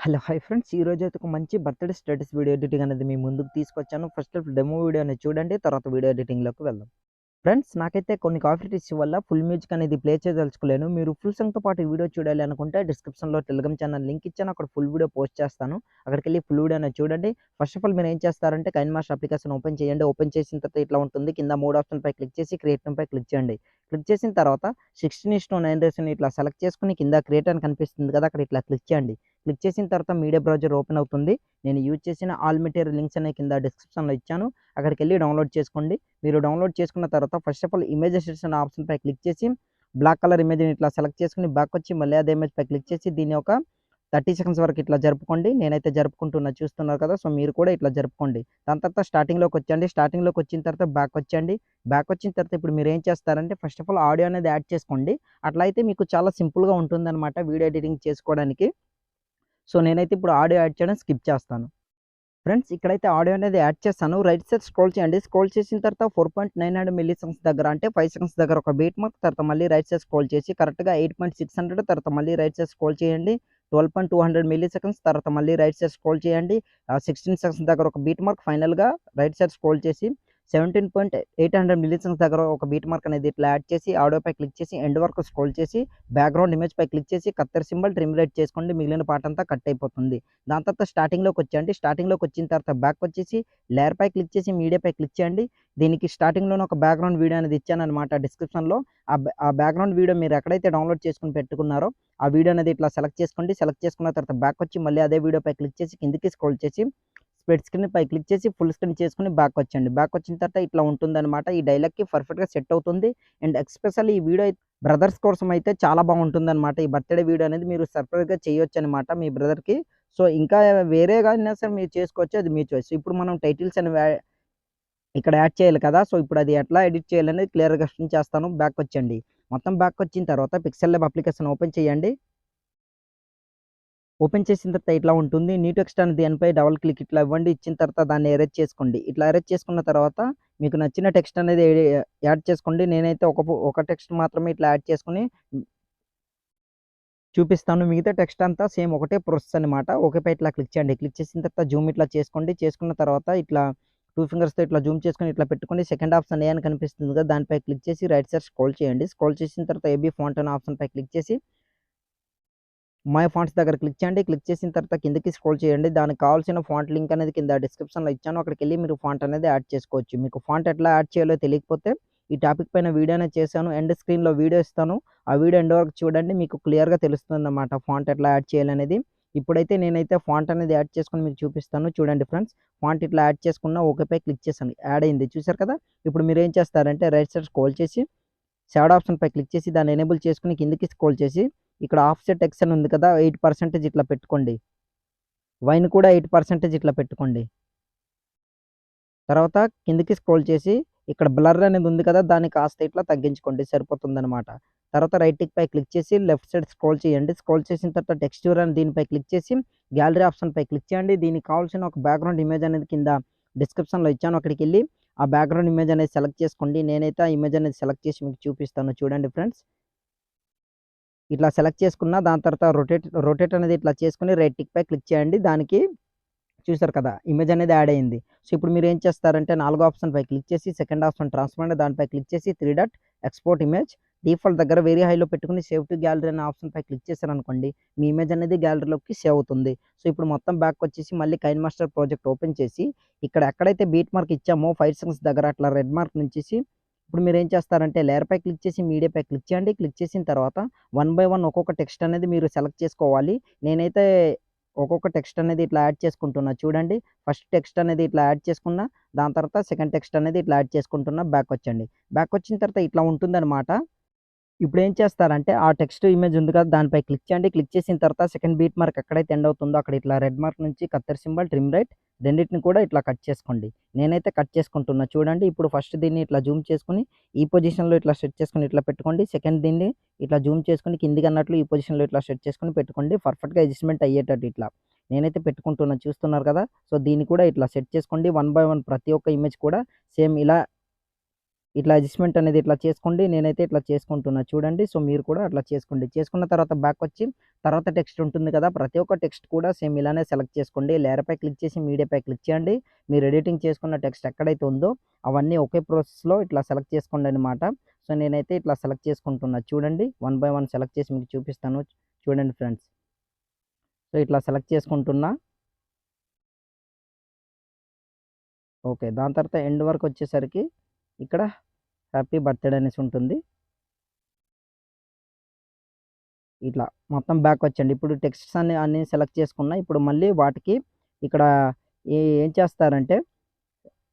Hello! Hi friends. ఈరోజైతే ఒక మంచి బర్త్‌డే స్టేటస్ వీడియో ఎడిటింగ్ అనేది మీ ముందుకు తీసుకొచ్చాను. ఫస్ట్ డెమో వీడియో అనేది చూడండి. తర్వాత వీడియో ఎడిటింగ్‌లోకి వెళ్దాం. ఫ్రెండ్స్, నాకైతే కొన్ని కాపీ రైట్స్ వల్ల ఫుల్ మ్యూజిక్ అనేది ప్లే చేయదలుచుకోలేను. మీరు ఫుల్ సాంగ్‌తో పాటు ఈ వీడియో చూడాలి అనుకుంటే డిస్క్రిప్షన్‌లో టెలిగ్రామ్ ఛానల్ లింక్ ఇచ్చాను. అక్కడ ఫుల్ వీడియో పోస్ట్ చేస్తాను. అక్కడికెళ్ళి ఫుల్ వీడియో అనేది చూడండి. ఫస్ట్ ఆఫ్ ఆల్ మీరు ఏం చేస్తారంటే కైన్‌మాస్టర్ అప్లికేషన్ ఓపెన్ చేయండి. ఓపెన్ చేసిన తర్వాత ఇట్లా ఉంటుంది. కింద 3 ఆప్షన్‌పై క్లిక్ చేసి క్రియేట్ నేమ్‌పై క్లిక్ చేయండి. క్లిక్ చేసిన తర్వాత 16:9 రేషియోని ఇట్లా సెలెక్ట్ చేసుకొని కింద క్రియేట్ అని కనిపిస్తుంది కదా! అక్కడ ఇట్లా క్లిక్ చేయండి. క్లిక్ చేసిన తర్వాత మీడియా బ్రౌజర్ ఓపెన్ అవుతుంది. నేను యూజ్ చేసిన ఆల్ మెటీరియల్ లింక్స్ అనేవి కింద డిస్క్రిప్షన్‌లో ఇచ్చాను. అక్కడికెళ్ళి డౌన్‌లోడ్ చేసుకోండి. మీరు డౌన్‌లోడ్ చేసుకున్న తర్వాత ఫస్ట్ ఆఫ్ ఆల్ ఇమేజెస్ అనే ఆప్షన్‌పై క్లిక్ చేసి బ్లాక్ కలర్ ఇమేజ్‌ని ఇట్లా సెలెక్ట్ చేసుకొని బ్యాక్ వచ్చి మళ్ళీ అదే ఇమేజ్‌పై క్లిక్ చేసి దీన్ని ఒక 30 సెకండ్స్ వరకు ఇట్లా జరుపుకోండి. నేనైతే జరుపుకుంటున్నా చూస్తున్నారు కదా! సో, మీరు కూడా ఇట్లా జరుపుకోండి. దాని తర్వాత స్టార్టింగ్‌లోకొచ్చండి. స్టార్టింగ్‌లోకొచ్చిన తర్వాత బ్యాక్ వచ్చేయండి. బ్యాక్ వచ్చిన తర్వాత ఇప్పుడు మీరేం చేస్తారంటే ఫస్ట్ ఆఫ్ ఆల్ ఆడియో అనేది యాడ్ చేసుకోండి. అట్లా అయితే మీకు చాలా సింపుల్‌గా ఉంటుందన్నమాట వీడియో ఎడిటింగ్ చేసుకోవడానికి. సో, నేనైతే ఇప్పుడు ఆడియో యాడ్ చేయడం స్కిప్ చేస్తాను. ఫ్రెండ్స్, ఇక్కడైతే ఆడియో అనేది యాడ్ చేశాను. రైట్ సైడ్ స్క్రోల్ చేయండి. స్క్రోల్ చేసిన తర్వాత 4.900 మిల్లీ సెకండ్స్ దగ్గర అంటే 5 సెకండ్స్ దగ్గర ఒక బీట్ మార్క్, తర్వాత మళ్ళీ రైట్ సైడ్ స్క్రోల్ చేసి కరెక్ట్‌గా 8.600 తర్వాత మళ్ళీ రైట్ సైడ్ స్క్రోల్ చేయండి. 12.200 మిల్లీ సెకండ్స్ తర్వాత మళ్ళీ రైట్ సైడ్ స్క్రోల్ చేయండి. 16 సెకండ్స్ దగ్గర ఒక బీట్ మార్క్, ఫైనల్‌గా రైట్ సైడ్ స్క్రోల్ చేసి 17.800 మిల్లీ సెకండ్స్ దగ్గర ఒక బీట్ మార్క్ అనేది ఇట్లా యాడ్ చేసి ఆడియోపై క్లిక్ చేసి ఎండ్ వరకు స్క్రోల్ చేసి బ్యాక్‌గ్రౌండ్ ఇమేజ్‌పై క్లిక్ చేసి కత్తెర సింబల్ ట్రిమ్ రైట్ చేసుకోండి. మిగిలిన పార్ట్ అంతా కట్ అయిపోతుంది. దాని తర్వాత స్టార్టింగ్‌లోకొచ్చేయండి. స్టార్టింగ్‌లోకొచ్చిన తర్వాత బ్యాక్ వచ్చేసి లేయర్‌పై క్లిక్ చేసి మీడియాపై క్లిక్ చేయండి. దీనికి స్టార్టింగ్‌లోనే ఒక బ్యాక్‌గ్రౌండ్ వీడియో అనేది ఇచ్చాననమాట డిస్క్రిప్షన్‌లో. ఆ బ్యాక్‌గ్రౌండ్ వీడియో మీరు ఎక్కడైతే డౌన్‌లోడ్ చేసుకొని పెట్టుకున్నారో ఆ వీడియో అనేది ఇట్లా సెలెక్ట్ చేసుకోండి. సెలెక్ట్ చేసుకున్న తర్వాత బ్యాక్ వచ్చి మళ్ళీ అదే వీడియోపై క్లిక్ చేసి కిందకి స్క్రోల్ చేసి స్ప్లిట్ స్క్రీన్ పై క్లిక్ చేసి ఫుల్ స్క్రీన్ చేసుకొని బ్యాక్ వచ్చేయండి. బ్యాక్ వచ్చిన తర్వాత ఇట్లా ఉంటుందనమాట. ఈ డైలాగ్‌కి పర్ఫెక్ట్‌గా సెట్ అవుతుంది. అండ్ ఎస్పెషల్లీ ఈ వీడియో బ్రదర్స్ కోసం అయితే చాలా బాగుంటుందనమాట. ఈ బర్త్‌డే వీడియో అనేది మీరు సర్ప్రైజ్‌గా చేయొచ్చనమాట మీ బ్రదర్‌కి. సో, ఇంకా వేరేగా అయినా సరే మీరు చేసుకోవచ్చు. అది మీ చాయిస్. ఇప్పుడు మనం టైటిల్స్ అనేవి ఇక్కడ యాడ్ చేయాలి కదా! సో, ఇప్పుడు అది ఎట్లా ఎడిట్ చేయాలనేది క్లియర్‌గా ఎక్స్‌ప్లెయిన్ చేస్తాను. బ్యాక్ వచ్చేయండి. మొత్తం బ్యాక్ వచ్చిన తర్వాత పిక్సెల్ ల్యాబ్ అప్లికేషన్ ఓపెన్ చేయండి. ఓపెన్ చేసిన తర్వాత ఇట్లా ఉంటుంది. న్యూ టెక్స్ట్ అని దానిపై డబుల్ క్లిక్ ఇట్లా ఇవ్వండి. ఇచ్చిన తర్వాత దాన్ని ఎరేజ్ చేసుకోండి. ఇట్లా ఎరేజ్ చేసుకున్న తర్వాత మీకు నచ్చిన టెక్స్ట్ అనేది యాడ్ చేసుకోండి. నేనైతే ఒక టెక్స్ట్ మాత్రమే ఇట్లా యాడ్ చేసుకొని చూపిస్తాను. మిగతా టెక్స్ట్ అంతా సేమ్ ఒకటే ప్రాసెస్ అనమాట. ఓకేపై ఇట్లా క్లిక్ చేయండి. క్లిక్ చేసిన తర్వాత జూమ్ ఇట్లా చేసుకోండి. చేసుకున్న తర్వాత ఇట్లా 2 ఫింగర్స్‌తో ఇట్లా జూమ్ చేసుకొని ఇట్లా పెట్టుకోండి. సెకండ్ ఆప్షన్ ఏ అని కనిపిస్తుంది కదా! దానిపై క్లిక్ చేసి రైట్ సైడ్ స్క్రోల్ చేయండి. స్క్రోల్ చేసిన తర్వాత ఏబీ ఫాంట్ అనే ఆప్షన్‌పై క్లిక్ చేసి మై ఫాంట్స్ దగ్గర క్లిక్ చేయండి. క్లిక్ చేసిన తర్వాత కిందకి స్క్రోల్ చేయండి. దానికి కావాల్సిన ఫాంట్ లింక్ అనేది కింద డిస్క్రిప్షన్‌లో ఇచ్చాను. అక్కడికెళ్ళి మీరు ఫాంట్ అనేది యాడ్ చేసుకోవచ్చు. మీకు ఫాంట్ ఎట్లా యాడ్ చేయాలో తెలియకపోతే ఈ టాపిక్ పైన వీడియో అనేది చేశాను. ఎండ్ స్క్రీన్‌లో వీడియో ఇస్తాను. ఆ వీడియో ఎండ్ వరకు చూడండి. మీకు క్లియర్‌గా తెలుస్తుందన్నమాట ఫాంట్ ఎట్లా యాడ్ చేయాలనేది. ఇప్పుడైతే నేనైతే ఫాంట్ అనేది యాడ్ చేసుకొని మీకు చూపిస్తాను. చూడండి ఫ్రెండ్స్. ఫాంట్ ఇట్లా యాడ్ చేసుకున్న ఓకేపై క్లిక్ చేశాను. యాడ్ అయింది. చూసారు కదా! ఇప్పుడు మీరేం చేస్తారంటే రైట్ సైడ్ స్క్రోల్ చేసి షాడో ఆప్షన్‌పై క్లిక్ చేసి దాన్ని ఎనేబుల్ చేసుకొని కిందకి స్క్రోల్ చేసి ఇక్కడ ఆఫ్‌సెట్ ఎక్స్ అని ఉంది కదా! 8% ఇట్లా పెట్టుకోండి. వైన్ కూడా 8% ఇట్లా పెట్టుకోండి. తర్వాత కిందకి స్క్రోల్ చేసి ఇక్కడ బ్లర్ అనేది ఉంది కదా! దాన్ని కాస్త ఇట్లా తగ్గించుకోండి సరిపోతుందనమాట. తర్వాత రైట్ టిక్ పై క్లిక్ చేసి లెఫ్ట్ సైడ్ స్క్రోల్ చేయండి. స్క్రోల్ చేసిన తర్వాత టెక్స్చర్ అని దీనిపై క్లిక్ చేసి గ్యాలరీ ఆప్షన్‌పై క్లిక్ చేయండి. దీనికి కావాల్సిన ఒక బ్యాక్‌గ్రౌండ్ ఇమేజ్ అనేది కింద డిస్క్రిప్షన్‌లో ఇచ్చాను. అక్కడికెళ్ళి ఆ బ్యాక్‌గ్రౌండ్ ఇమేజ్ అనేది సెలెక్ట్ చేసుకోండి. నేనైతే ఆ ఇమేజ్ అనేది సెలెక్ట్ చేసి మీకు చూపిస్తాను. చూడండి ఫ్రెండ్స్. ఇట్లా సెలెక్ట్ చేసుకున్న దాని తర్వాత రొటేట్ అనేది ఇట్లా చేసుకొని రైట్ టిక్ పై క్లిక్ చేయండి. దానికి చూసారు కదా! ఇమేజ్ అనేది యాడ్ అయింది. సో, ఇప్పుడు మీరేం చేస్తారంటే నాలుగో ఆప్షన్ పై క్లిక్ చేసి సెకండ్ ఆప్షన్ ట్రాన్స్‌పరెంట్ దానిపై క్లిక్ చేసి 3 డాట్ ఎక్స్‌పోర్ట్ ఇమేజ్ డిఫాల్ట్ దగ్గర వెరీ హైలో పెట్టుకొని సేవ్ టు గ్యాలరీ అనే ఆప్షన్ పై క్లిక్ చేశారనుకోండి. మీ ఇమేజ్ అనేది గ్యాలరీలోకి సేవ్ అవుతుంది. సో, ఇప్పుడు మొత్తం బ్యాక్‌కొచ్చేసి మళ్ళీ కైన్‌మాస్టర్ ప్రాజెక్ట్ ఓపెన్ చేసి ఇక్కడ ఎక్కడైతే బీట్ మార్క్ ఇచ్చామో 5 సెకండ్స్ దగ్గర అట్లా రెడ్ మార్క్ నుంచేసి ఇప్పుడు మీరేం చేస్తారంటే లేయర్‌పై క్లిక్ చేసి మీడియాపై క్లిక్ చేయండి. క్లిక్ చేసిన తర్వాత వన్ బై వన్ ఒక్కొక్క టెక్స్ట్ అనేది మీరు సెలెక్ట్ చేసుకోవాలి. నేనైతే ఒక్కొక్క టెక్స్ట్ అనేది ఇట్లా యాడ్ చేసుకుంటున్నా చూడండి. ఫస్ట్ టెక్స్ట్ అనేది ఇట్లా యాడ్ చేసుకున్నా. దాని తర్వాత సెకండ్ టెక్స్ట్ అనేది ఇట్లా యాడ్ చేసుకుంటున్నా. బ్యాకొచ్చండి. బ్యాకొచ్చిన తర్వాత ఇట్లా ఉంటుందనమాట. ఇప్పుడేం చేస్తారంటే, ఆ టెక్స్ట్ ఇమేజ్ ఉంది కదా! దానిపై క్లిక్ చేయండి. క్లిక్ చేసిన తర్వాత సెకండ్ బీట్ మార్క్ ఎక్కడైతే ఎండ్ అవుతుందో అక్కడ ఇట్లా రెడ్ మార్క్ నుంచి కత్తెర సింబల్ ట్రిమ్ రైట్ రెండిటిని కూడా ఇట్లా కట్ చేసుకోండి. నేనైతే కట్ చేసుకుంటున్నా చూడండి. ఇప్పుడు ఫస్ట్ దీన్ని ఇట్లా జూమ్ చేసుకొని ఈ పొజిషన్‌లో ఇట్లా సెట్ చేసుకొని ఇట్లా పెట్టుకోండి. సెకండ్ దీన్ని ఇట్లా జూమ్ చేసుకొని కిందికన్నట్లు ఈ పొజిషన్‌లో ఇట్లా సెట్ చేసుకొని పెట్టుకోండి. పర్ఫెక్ట్‌గా అడ్జస్ట్‌మెంట్ అయ్యేటట్టు ఇట్లా. నేనైతే పెట్టుకుంటున్నా చూస్తున్నారు కదా! సో, దీన్ని కూడా ఇట్లా సెట్ చేసుకోండి. వన్ బై వన్ ప్రతి ఒక్క ఇమేజ్ కూడా సేమ్ ఇలా ఇట్లా అడ్జస్ట్‌మెంట్ అనేది ఇట్లా చేసుకోండి. నేనైతే ఇట్లా చేసుకుంటున్నా చూడండి. సో, మీరు కూడా అట్లా చేసుకోండి. చేసుకున్న తర్వాత బ్యాకొచ్చి తర్వాత టెక్స్ట్ ఉంటుంది కదా! ప్రతి ఒక్క టెక్స్ట్ కూడా సేమ్ ఇలానే సెలెక్ట్ చేసుకోండి. లేయర్‌పై క్లిక్ చేసి మీడియాపై క్లిక్ చేయండి. మీరు ఎడిటింగ్ చేసుకున్న టెక్స్ట్ ఎక్కడైతే ఉందో అవన్నీ ఒకే ప్రాసెస్‌లో ఇట్లా సెలెక్ట్ చేసుకోండనమాట. సో, నేనైతే ఇట్లా సెలెక్ట్ చేసుకుంటున్నా చూడండి. వన్ బై వన్ సెలెక్ట్ చేసి మీకు చూపిస్తాను. చూడండి ఫ్రెండ్స్. సో, ఇట్లా సెలెక్ట్ చేసుకుంటున్నా. ఓకే. దాని తర్వాత ఎండ్ వరకొచ్చేసరికి ఇక్కడ హ్యాపీ బర్త్‌డే అనేసి ఉంటుంది. ఇట్లా మొత్తం బ్యాకొచ్చండి. ఇప్పుడు టెక్స్ట్స్ అన్నీ సెలెక్ట్ చేసుకున్నా. ఇప్పుడు మళ్ళీ వాటికి ఇక్కడ ఏం చేస్తారంటే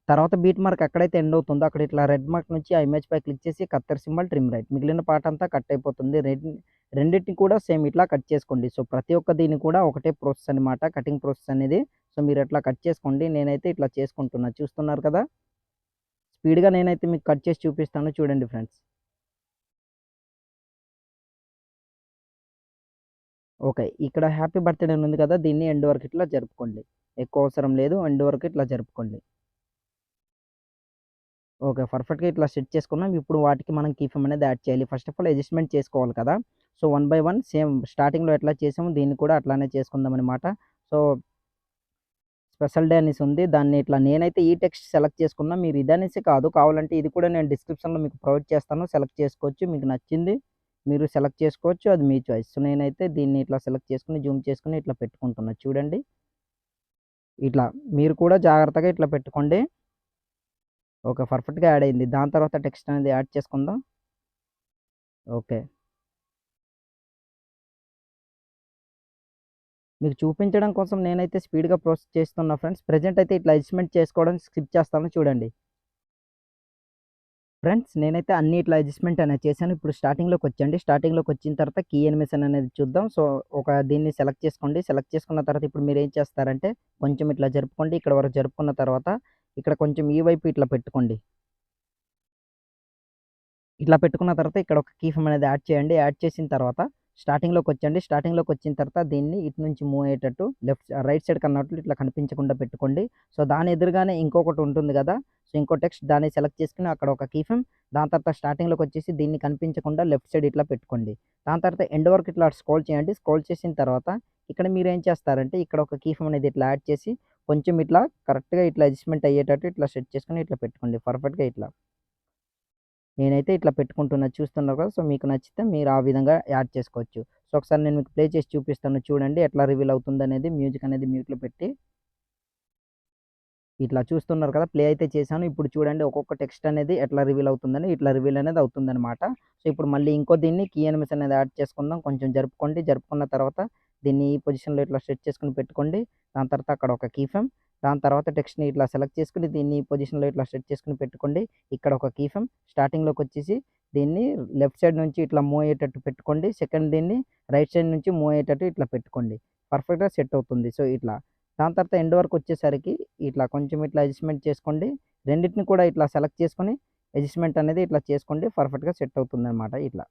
తర్వాత బీట్ మార్క్ ఎక్కడైతే ఎండ్ అవుతుందో అక్కడ ఇట్లా రెడ్ మార్క్ నుంచి ఆ ఇమేజ్‌పై క్లిక్ చేసి కత్తెర్ సింబల్ ట్రిమ్ రైట్. మిగిలిన పార్ట్ అంతా కట్ అయిపోతుంది. రెండిటిని కూడా సేమ్ ఇట్లా కట్ చేసుకోండి. సో, ప్రతి ఒక్క దీన్ని కూడా ఒకటే ప్రాసెస్ అనమాట. కటింగ్ ప్రాసెస్ అనేది. సో, మీరు ఇట్లా కట్ చేసుకోండి. నేనైతే ఇట్లా చేసుకుంటున్నా. చూస్తున్నారు కదా! స్పీడ్‌గా నేనైతే మీకు కట్ చేసి చూపిస్తాను చూడండి ఫ్రెండ్స్. ఓకే. ఇక్కడ హ్యాపీ బర్త్‌డే అని ఉంది కదా! దీన్ని ఎండ్ వరకు ఇట్లా జరుపుకోండి. ఎక్కువ అవసరం లేదు. ఎండ్ వరకు ఇట్లా జరుపుకోండి. ఓకే. పర్ఫెక్ట్‌గా ఇట్లా సెట్ చేసుకున్నాం. ఇప్పుడు వాటికి మనం కీ ఫ్రేమ్ అనేది యాడ్ చేయాలి. ఫస్ట్ ఆఫ్ ఆల్ అడ్జస్ట్‌మెంట్ చేసుకోవాలి కదా! So, one by one same స్టార్టింగ్‌లో ఎట్లా చేసామో దీన్ని కూడా అట్లానే చేసుకుందామనమాట. సో, స్పెషల్ డే అనేసి ఉంది. దాన్ని ఇట్లా నేనైతే ఈ టెక్స్ట్ సెలెక్ట్ చేసుకున్నా. మీరు ఇదనేసి కాదు. కావాలంటే ఇది కూడా నేను డిస్క్రిప్షన్‌లో మీకు ప్రొవైడ్ చేస్తాను. సెలెక్ట్ చేసుకోవచ్చు. మీకు నచ్చింది మీరు సెలెక్ట్ చేసుకోవచ్చు. అది మీ చాయిస్. సో, నేనైతే దీన్ని ఇట్లా సెలెక్ట్ చేసుకొని, జూమ్ చేసుకొని ఇట్లా పెట్టుకుంటున్నా చూడండి. ఇట్లా మీరు కూడా జాగ్రత్తగా ఇట్లా పెట్టుకోండి. ఓకే. పర్ఫెక్ట్‌గా యాడ్ అయింది. దాని తర్వాత టెక్స్ట్ అనేది యాడ్ చేసుకుందాం. ఓకే. మీకు చూపించడం కోసం నేనైతే స్పీడ్‌గా ప్రాసెస్ చేస్తున్నా ఫ్రెండ్స్. ప్రెజెంట్ అయితే ఇట్లా అడ్జస్ట్‌మెంట్ చేసుకోవడానికి స్కిప్ చేస్తాను చూడండి. ఫ్రెండ్స్ నేనైతే అన్ని ఇట్లా అడ్జస్ట్‌మెంట్ అనేది చేశాను. ఇప్పుడు స్టార్టింగ్‌లోకొచ్చండి. స్టార్టింగ్‌లోకొచ్చిన తర్వాత కీ యానిమేషన్ అనేది చూద్దాం. సో, దీన్ని సెలెక్ట్ చేసుకోండి. సెలెక్ట్ చేసుకున్న తర్వాత ఇప్పుడు మీరేం చేస్తారంటే కొంచెం ఇట్లా జరుపుకోండి. ఇక్కడ వరకు జరుపుకున్న తర్వాత ఇక్కడ కొంచెం ఈ వైపు ఇట్లా పెట్టుకోండి. ఇట్లా పెట్టుకున్న తర్వాత ఇక్కడ ఒక కీ ఫ్రేమ్ అనేది యాడ్ చేయండి. యాడ్ చేసిన తర్వాత స్టార్టింగ్‌లోకొచ్చండి. స్టార్టింగ్‌లోకొచ్చిన తర్వాత దీన్ని ఇటు నుంచి మూవ్ అయ్యేటట్టు రైట్ సైడ్ కన్నట్లు ఇట్లా కనిపించకుండా పెట్టుకోండి. సో, దాని ఎదురుగానే ఇంకొకటి ఉంటుంది గదా! సో, ఇంకో టెక్స్ట్ దాన్ని సెలెక్ట్ చేసుకొని అక్కడ ఒక కీ ఫ్రేమ్ దాని తర్వాత స్టార్టింగ్‌లోకొచ్చేసి దీన్ని కనిపించకుండా లెఫ్ట్ సైడ్ ఇట్లా పెట్టుకోండి. దాని తర్వాత ఎండ్ వరకు ఇట్లా స్క్రోల్ చేయండి. స్క్రోల్ చేసిన తర్వాత ఇక్కడ మీరేం చేస్తారంటే ఇక్కడ ఒక కీ ఫ్రేమ్ అనేది ఇట్లా యాడ్ చేసి కొంచెం ఇట్లా కరెక్ట్‌గా ఇట్లా అడ్జస్ట్‌మెంట్ అయ్యేటట్టు ఇట్లా సెట్ చేసుకొని ఇట్లా పెట్టుకోండి. పర్ఫెక్ట్‌గా ఇట్లా. నేనైతే ఇట్లా పెట్టుకుంటున్నా చూస్తున్నారు కదా! సో, మీకు నచ్చితే మీరు ఆ విధంగా యాడ్ చేసుకోవచ్చు. సో, ఒకసారి నేను మీకు ప్లే చేసి చూపిస్తాను చూడండి ఎట్లా రివీల్ అవుతుందనేది మ్యూజిక్ అనేది మ్యూట్‌లో పెట్టి. ఇట్లా చూస్తున్నారు కదా! ప్లే అయితే చేశాను. ఇప్పుడు చూడండి ఒక్కొక్క టెక్స్ట్ అనేది ఎట్లా రివీల్ అవుతుందని ఇట్లా రివీల్ అనేది అవుతుందనమాట. సో, ఇప్పుడు మళ్ళీ ఇంకో దీన్ని కీ యానిమేషన్ అనేది యాడ్ చేసుకుందాం. కొంచెం జరుపుకోండి. జరుపుకున్న తర్వాత దీన్ని ఈ పొజిషన్‌లో ఇట్లా సెట్ చేసుకొని పెట్టుకోండి. దాని తర్వాత అక్కడ ఒక కీ ఫ్రేమ్. దాని తర్వాత టెక్స్ట్‌ని ఇట్లా సెలెక్ట్ చేసుకొని దీన్ని ఈ పొజిషన్‌లో ఇట్లా సెట్ చేసుకొని పెట్టుకోండి. ఇక్కడ ఒక కీ ఫ్రేమ్. స్టార్టింగ్‌లోకొచ్చేసి దీన్ని లెఫ్ట్ సైడ్ నుంచి ఇట్లా మూవ్ అయ్యేటట్టు పెట్టుకోండి. సెకండ్ దీన్ని రైట్ సైడ్ నుంచి మూవ్ అయ్యేటట్టు ఇట్లా పెట్టుకోండి. పర్ఫెక్ట్‌గా సెట్ అవుతుంది. సో, ఇట్లా. దాని తర్వాత ఎండ్ వరకొచ్చేసరికి ఇట్లా కొంచెం ఇట్లా అడ్జస్ట్‌మెంట్ చేసుకోండి. రెండిటిని కూడా ఇట్లా సెలెక్ట్ చేసుకొని అడ్జస్ట్‌మెంట్ అనేది ఇట్లా చేసుకోండి. పర్ఫెక్ట్‌గా సెట్ అవుతుందనమాట ఇట్లా.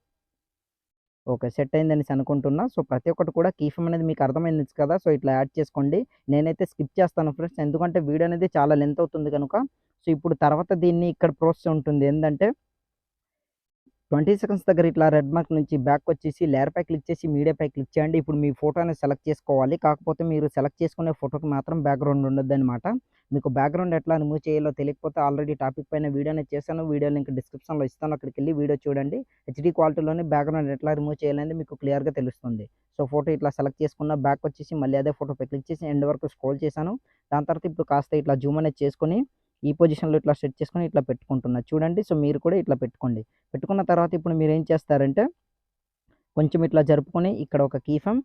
ఓకే. సెట్ అయిందనేసి అనుకుంటున్నా. సో, ప్రతి ఒక్కటి కూడా కీ ఫ్రేమ్ అనేది మీకు అర్థమైంది కదా! సో, ఇట్లా యాడ్ చేసుకోండి. నేనైతే స్కిప్ చేస్తాను ఫ్రెండ్స్. ఎందుకంటే వీడియో అనేది చాలా లెంత్ అవుతుంది గనుక. సో, ఇప్పుడు తర్వాత దీన్ని ఇక్కడ ప్రాసెస్ ఉంటుంది. ఏందంటే 20 సెకండ్స్ దగ్గర ఇట్లా రెడ్ మార్క్ నుంచి బ్యాక్‌కొచ్చేసి లేయర్‌పై క్లిక్ చేసి మీడియాపై క్లిక్ చేయండి. ఇప్పుడు మీ ఫోటో అనేది సెలెక్ట్ చేసుకోవాలి. కాకపోతే మీరు సెలెక్ట్ చేసుకునే ఫోటోకి మాత్రం బ్యాక్‌గ్రౌండ్ ఉండొద్దనమాట. మీకు బ్యాక్‌గ్రౌండ్ ఎట్లా రిమూవ్ చేయాలో తెలియకపోతే ఆల్రెడీ టాపిక్ పైన వీడియో అనేది చేశాను. వీడియో లింక్ డిస్క్రిప్షన్‌లో ఇస్తాను. అక్కడికెళ్ళి వీడియో చూడండి. హెచ్‌డీ క్వాలిటీలోనే బ్యాక్‌గ్రౌండ్ ఎట్లా రిమూవ్ చేయాలనేది మీకు క్లియర్‌గా తెలుస్తుంది. సో, ఫోటో ఇట్లా సెలెక్ట్ చేసుకున్న బ్యాక్‌కొచ్చేసి మళ్ళీ అదే ఫోటోపై క్లిక్ చేసి ఎండ్ వరకు స్క్రోల్ చేశాను. దాని తర్వాత ఇప్పుడు కాస్త ఇట్లా జూమ్ అనేది చేసుకొని ఈ పొజిషన్‌లో ఇట్లా సెట్ చేసుకొని ఇట్లా పెట్టుకుంటున్నా. చూడండి. సో, మీరు కూడా ఇట్లా పెట్టుకోండి. పెట్టుకున్న తర్వాత ఇప్పుడు మీరేం చేస్తారంటే, కొంచెం ఇట్లా జరుపుకొని ఇక్కడ ఒక కీ ఫ్రేమ్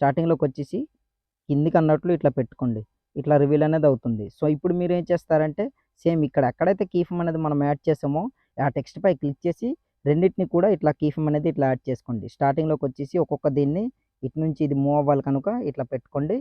స్టార్టింగ్‌లోకొచ్చేసి కిందికన్నట్లు ఇట్లా పెట్టుకోండి. ఇట్లా రివీల్ అనేది అవుతుంది. సో, ఇప్పుడు మీరేం చేస్తారంటే, సేమ్ ఇక్కడ ఎక్కడైతే కీ ఫ్రేమ్ అనేది మనం యాడ్ చేసామో, ఆ టెక్స్ట్‌పై క్లిక్ చేసి రెండిటిని కూడా ఇట్లా కీ ఫ్రేమ్ అనేది ఇట్లా యాడ్ చేసుకోండి. స్టార్టింగ్‌లోకొచ్చేసి ఒక్కొక్క దీన్ని ఇటు నుంచి ఇది మూవ్ అవ్వాలి కనుక ఇట్లా పెట్టుకోండి.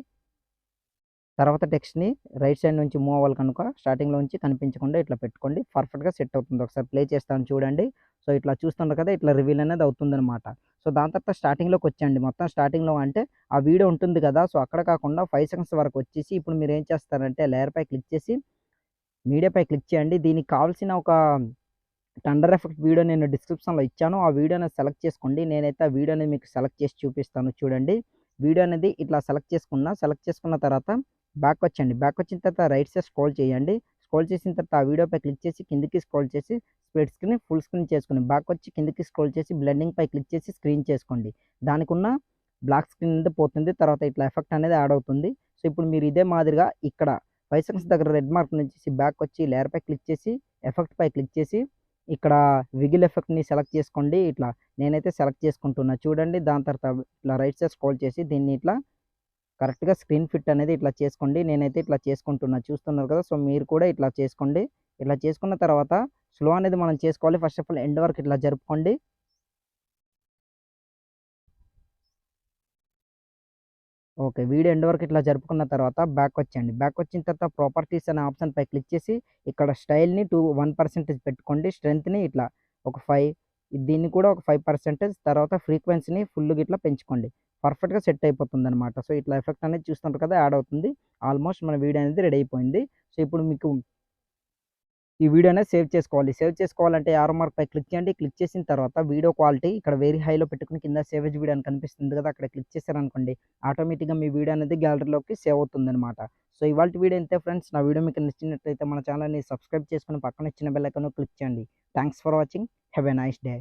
తర్వాత టెక్స్ట్‌ని రైట్ సైడ్ నుంచి మూవ్ అవ్వాలి కనుక స్టార్టింగ్‌లో నుంచి కనిపించకుండా ఇట్లా పెట్టుకోండి. పర్ఫెక్ట్‌గా సెట్ అవుతుంది. ఒకసారి ప్లే చేస్తాను చూడండి. సో, ఇట్లా చూస్తున్నారు కదా! ఇట్లా రివీల్ అనేది అవుతుందనమాట. సో, దాని తర్వాత స్టార్టింగ్‌లోకొచ్చేయండి. మొత్తం స్టార్టింగ్‌లో అంటే ఆ వీడియో ఉంటుంది కదా! సో, అక్కడ కాకుండా 5 సెకండ్స్ వరకు వచ్చేసి ఇప్పుడు మీరేం చేస్తారంటే లేయర్‌పై క్లిక్ చేసి మీడియాపై క్లిక్ చేయండి. దీనికి కావాల్సిన ఒక టండర్ ఎఫెక్ట్ వీడియో నేను డిస్క్రిప్షన్‌లో ఇచ్చాను. ఆ వీడియో అనేది సెలెక్ట్ చేసుకోండి. నేనైతే ఆ వీడియో అనేది మీకు సెలెక్ట్ చేసి చూపిస్తాను చూడండి. వీడియో అనేది ఇట్లా సెలెక్ట్ చేసుకున్న తర్వాత బ్యాక్ వచ్చండి. బ్యాక్ వచ్చిన తర్వాత రైట్ సైడ్ స్క్రోల్ చేయండి. స్క్రోల్ చేసిన తర్వాత ఆ వీడియోపై క్లిక్ చేసి కిందకి స్క్రోల్ చేసి స్ప్లిట్ స్క్రీన్, ఫుల్ స్క్రీన్ చేసుకొని బ్యాక్ వచ్చి కిందకి స్క్రోల్ చేసి బ్లెండింగ్‌పై క్లిక్ చేసి స్క్రీన్ చేసుకోండి. దానికున్న బ్లాక్ స్క్రీన్ అనేది పోతుంది. తర్వాత ఇట్లా ఎఫెక్ట్ అనేది యాడ్ అవుతుంది. సో, ఇప్పుడు మీరు ఇదే మాదిరిగా ఇక్కడ 5 సెకండ్స్ దగ్గర రెడ్ మార్క్ నుంచి బ్యాక్ వచ్చి లేయర్‌పై క్లిక్ చేసి ఎఫెక్ట్‌పై క్లిక్ చేసి ఇక్కడ విగిల్ ఎఫెక్ట్‌ని సెలెక్ట్ చేసుకోండి. ఇట్లా నేనైతే సెలెక్ట్ చేసుకుంటున్నా చూడండి. దాని తర్వాత ఇట్లా రైట్ సైడ్ స్క్రోల్ చేసి దీన్ని ఇట్లా కరెక్ట్‌గా స్క్రీన్ ఫిట్ అనేది ఇట్లా చేసుకోండి. నేనైతే ఇట్లా చేసుకుంటున్నా. చూస్తున్నారు కదా! సో, మీరు కూడా ఇట్లా చేసుకోండి. ఇట్లా చేసుకున్న తర్వాత స్లో అనేది మనం చేసుకోవాలి. ఫస్ట్ ఆఫ్ ఆల్ ఎండ్ వరకు ఇట్లా జరుపుకోండి. ఓకే. వీడియో ఎండ్ వరకు ఇట్లా జరుపుకున్న తర్వాత బ్యాక్ వచ్చేయండి. బ్యాక్ వచ్చిన తర్వాత ప్రాపర్టీస్ అనే ఆప్షన్‌పై క్లిక్ చేసి ఇక్కడ స్టైల్‌ని 1% పెట్టుకోండి. స్ట్రెంగ్త్‌ని ఇట్లా ఒక 5, దీన్ని కూడా ఒక 5% తర్వాత ఫ్రీక్వెన్సీని ఫుల్‌గా ఇట్లా పెంచుకోండి. పర్ఫెక్ట్‌గా సెట్ అయిపోతుందనమాట. సో, ఇట్లా ఎఫెక్ట్ అనేది చూస్తుంటారు కదా! యాడ్ అవుతుంది. ఆల్మోస్ట్ మన వీడియో అనేది రెడీ అయిపోయింది. సో, ఇప్పుడు మీకు ఈ వీడియో అనేది సేవ్ చేసుకోవాలి. సేవ్ చేసుకోవాలంటే యారో మార్క్‌పై క్లిక్ చేయండి. క్లిక్ చేసిన తర్వాత వీడియో క్వాలిటీ ఇక్కడ వెరీ హైలో పెట్టుకొని కింద సేవ్ యాస్ వీడియో అని కనిపిస్తుంది కదా! అక్కడ క్లిక్ చేశారనుకోండి ఆటోమేటిక్‌గా మీ వీడియో అనేది గ్యాలరీలోకి సేవ్ అవుతుందనమాట. సో, ఇవాల్టి వీడియో ఇంతే ఫ్రెండ్స్. నా వీడియో మీకు నచ్చినట్లయితే మన ఛానెల్‌ని సబ్స్క్రైబ్ చేసుకొని పక్కన ఇచ్చిన బెల్ ఐకాన్ క్లిక్ చేయండి. Thanks for watching. Have a nice day.